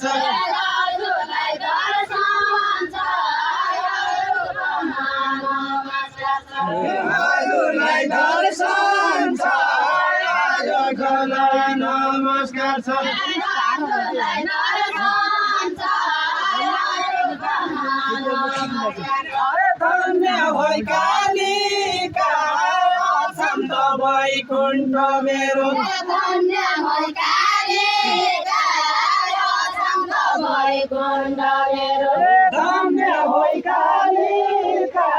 छ हजुरलाई दर्शन छ नमस्कार छ धन्य होइ कालिका छन्द वैकुण्ठ मेरो धन्य होइ कालिका छन्द वैकुण्ठ मेरो धन्य होइ कालिका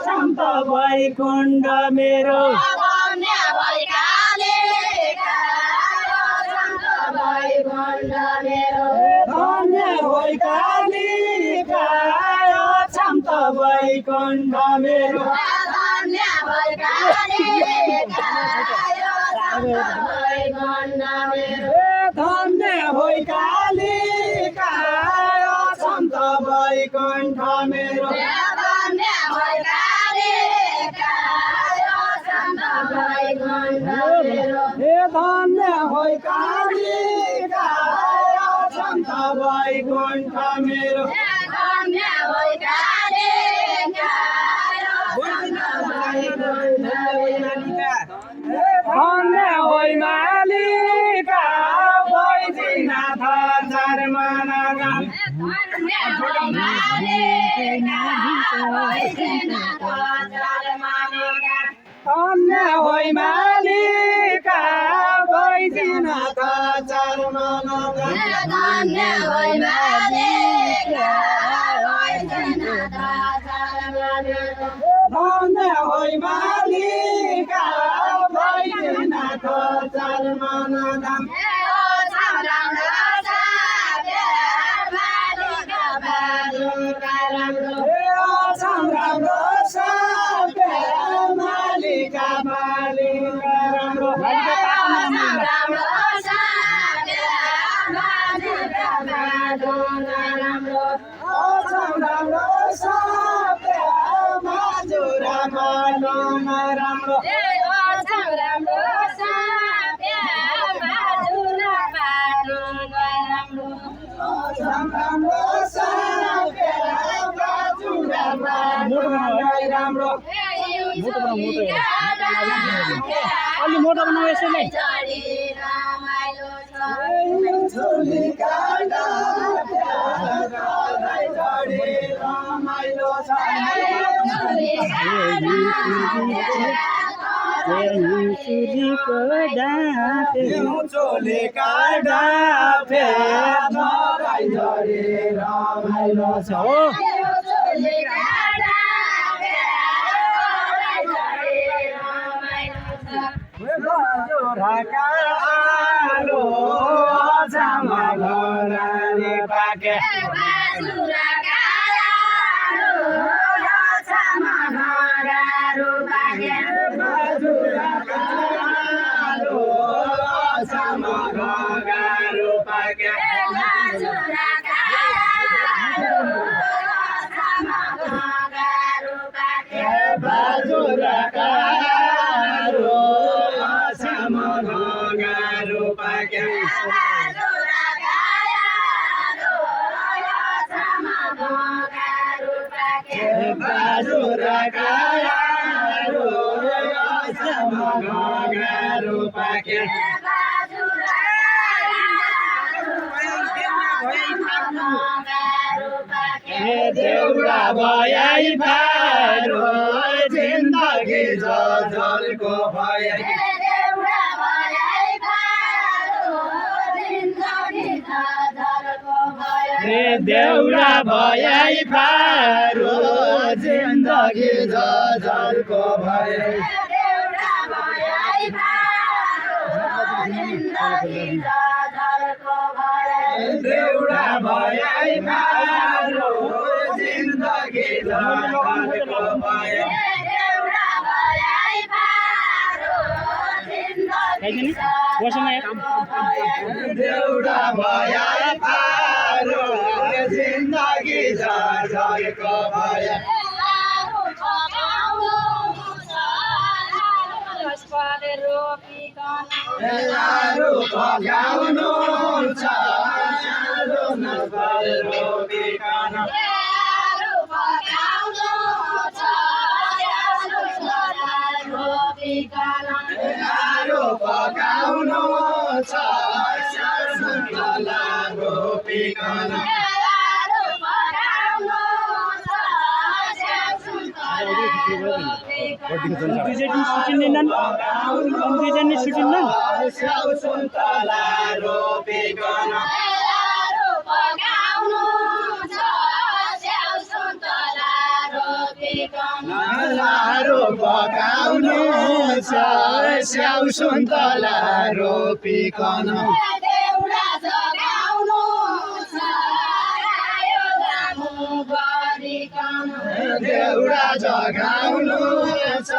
छन्द वैकुण्ठ मेरो धन्य होइ कालिका छन्द वैकुण्ठ मेरो धन्य होइ कालिका छन्द वैकुण्ठ मेरो धन्य होइ कालिका छन्द वैकुण्ठ मेरो धन्य होइ कालिका छन्द वैकुण्ठ मेरो धन्य होइ कालिका छन्द वैकुण्ठ मेरो धन्य होइ कालिका छन्द वैकुण्ठ मेरो धन्य होइ कालिका धन्य होइ मालिका बैजनाथ चरमनगा धन्य होइ मालिका बैजनाथ चरमनगा धन्य होइ मालिका बैजनाथ चरमनगा धन्य होइ मालिका बैजनाथ चरमनगा धन्य होइ मालिका बैजनाथ चरमनगा राम्रो सबै मालिका मालिका राम्रो राम्रो सबै हजुर मानो राम्रो राम्रो सबै हजुर राम्रो अलि मोटो बनाऊ यसैलाई झोली काण्ड रमाइलो छ चोली काण्ड रमाइलो छ हो ढाकालो जामा घराले पाके देउरा भयाई पारो जिन्दगी जलको भयाई देउरा भयाई पारो जिन्दगी जलको भयाई देउरा भयाई पारो जिन्दगी जलको भयाई देउरा भयाई पारो जिन्दगी जलको भयाई पगाउनु छ रोपिकन स्याहारो पकाउनु छ स्याउ सुन्तला रोपिकन आरो पकाउनु छ सुन्तला रोपिकन स्याहारो पकाउनु छ स्याउ सुन्तला रोपिकन स्याउ सुन्तला रोपिकन स्याहारो पकाउनु छ स्याउ सुन्तला रोपिकन लारो पकाउनु छ स्याउ सुन्तला रोपिकन देउडा जगाउनु छ आयो गामु गरिकन देउडा जगाउनु छ